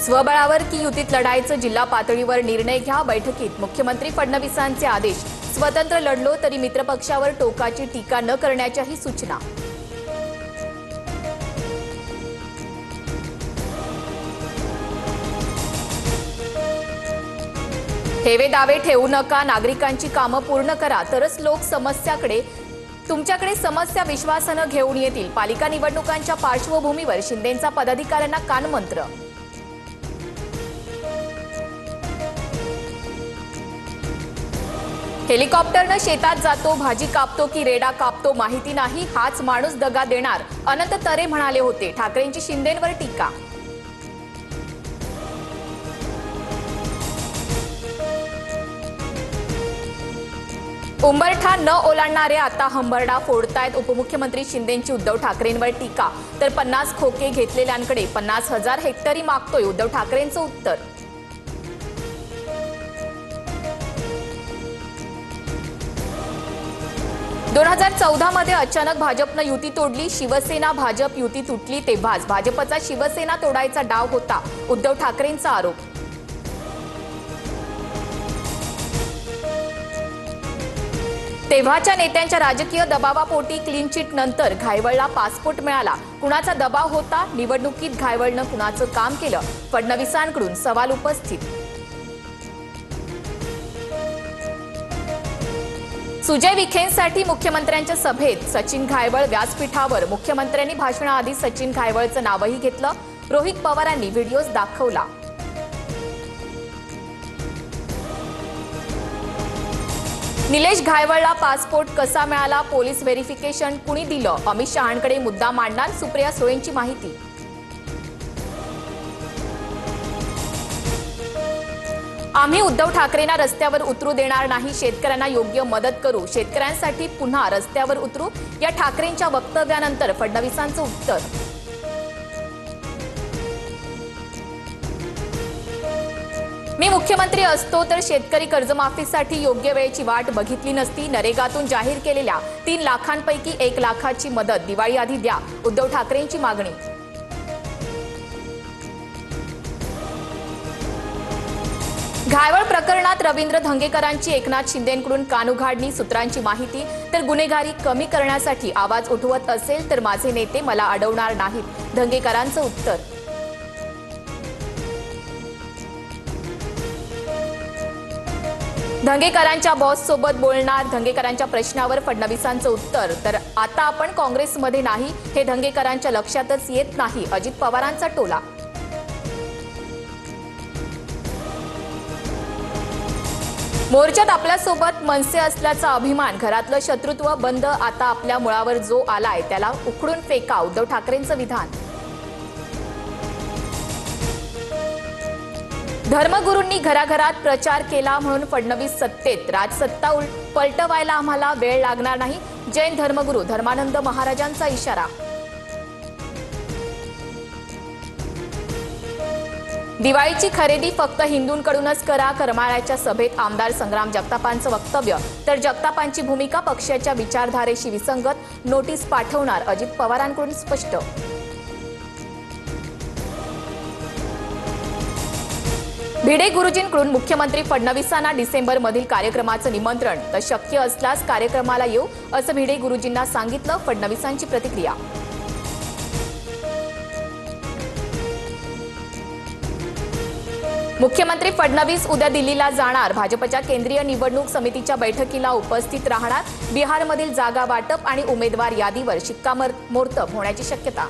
स्वबळावर की युतीत लढायचं, जिल्हा पातळीवर निर्णय घ्या। बैठकीत मुख्यमंत्री फडणवीसांचे आदेश। स्वतंत्र लढलो तरी मित्रपक्षावर टोकाची टीका न करण्याच्याही सूचना। ठेवे दावे ठेवू नका, नागरिकांची कामं पूर्ण करा, तरच लोक तुमच्याकडे समस्या विश्वासानं घेऊन येतील। पालिका निवडणुकांच्या पार्श्वभूमीवर शिंदेंचा पदाधिकाऱ्यांना कानमंत्र। हेलिकॉप्टरनं शेतात जातो, भाजी कापतो की रेडा कापतो माहिती नाही, हाच माणूस दगा देणार, अनंत तरे म्हणाले होते। ठाकरेंची शिंदेंवर टीका। उंबरठा न ओलांडणारे आता हंबरडा फोडतायत। उपमुख्यमंत्री शिंदेंची उद्धव ठाकरेंवर टीका। तर 50 खोके घेतलेल्यांकडे 50,000 हेक्टरी मागतोय उद्धव ठाकरेंचं उत्तर। दोन 2014 मध्ये अचानक भाजपनं युती तोडली। शिवसेना भाजप युती तुटली तेव्हाच भाजपचा शिवसेना तोडायचा डाव होता, उद्धव ठाकरेंचा आरोप। तेव्हाच्या नेत्यांच्या राजकीय दबावापोटी क्लीन चिट नंतर घायवळला पासपोर्ट मिळाला। कुणाचा दबाव होता? निवडणुकीत घायवळनं कुणाचं काम केलं? फडणवीसांकडून सवाल उपस्थित। सुजय विखेंसाठी मुख्यमंत्र्यांच्या सभेत सचिन घायवळ व्यासपीठावर। मुख्यमंत्र्यांनी भाषणाआधी सचिन घायवळचं नावही घेतलं। रोहित पवारांनी व्हिडिओज दाखवला। निलेश घायवळला पासपोर्ट कसा मिळाला? पोलीस व्हेरिफिकेशन कुणी दिलं? अमित शहांकडे मुद्दा मांडणार सुप्रिया सुळेंची माहिती। आम्ही उद्धव ठाकरेंना रस्त्यावर उतरू देणार नाही, शेतकऱ्यांना योग्य मदत करू, शेतकऱ्यांसाठी पुन्हा रस्त्यावर उतरू, या ठाकरेंच्या वक्तव्यानंतर फडणवीसांचं उत्तर। मी मुख्यमंत्री असतो तर शेतकरी कर्जमाफीसाठी योग्य वेळेची वाट बघितली नसती। नरेगातून जाहीर केलेल्या 3 लाखांपैकी 1 लाखाची मदत दिवाळी आधी द्या, उद्धव ठाकरेंची मागणी। घायवळ प्रकरणात रवींद्र धंगेकरांची एकनाथ शिंदेंकडून कानउघाडणी। सूत्रांची माहिती। तर गुन्हेगारी कमी करण्यासाठी आवाज उठवत असेल तर माझे नेते मला अडवणार नाहीत, धंगेकरांचं उत्तर। धंगेकरांच्या बॉस सोबत बोलणार, धंगेकरांच्या प्रश्नावर फडणवीसांचं उत्तर। तर आता आपण काँग्रेसमध्ये नाही हे धंगेकरांच्या लक्षातच येत नाही, अजित पवारांचा टोला। मोर्चात आपल्यासोबत मनसे असल्याचा अभिमान, घरातलं शत्रुत्व बंद, आता आपल्या मुळावर जो आलाय त्याला उखडून फेका, उद्धव ठाकरेंचं विधान। धर्मगुरूंनी घराघरात प्रचार केला म्हणून फडणवीस सत्तेत, राजसत्ता पलटवायला आम्हाला वेळ लागणार नाही, जैन धर्मगुरू धर्मानंद महाराजांचा इशारा। दिवाळीची खरेदी फक्त हिंदूंकडूनच करा, करमाळ्याच्या सभेत आमदार संग्राम जगतापांचं वक्तव्य। तर जगतापांची भूमिका पक्षाच्या विचारधारेशी विसंगत, नोटीस पाठवणार, अजित पवारांकडून स्पष्ट। भिडे गुरुजींकडून मुख्यमंत्री फडणवीसांना डिसेंबरमधील कार्यक्रमाचं निमंत्रण। तर शक्य असल्यास कार्यक्रमाला येऊ असं भिडे गुरुजींना सांगितलं, फडणवीसांची प्रतिक्रिया। मुख्यमंत्री फडणवीस उद्या दिल्लीला जाणार, भाजपच्या केंद्रीय निवडणूक समितीच्या बैठकीला उपस्थित राहणार। बिहारमधील जागा वाटप आणि उमेदवार यादीवर शिक्कामोर्तब होण्याची शक्यता।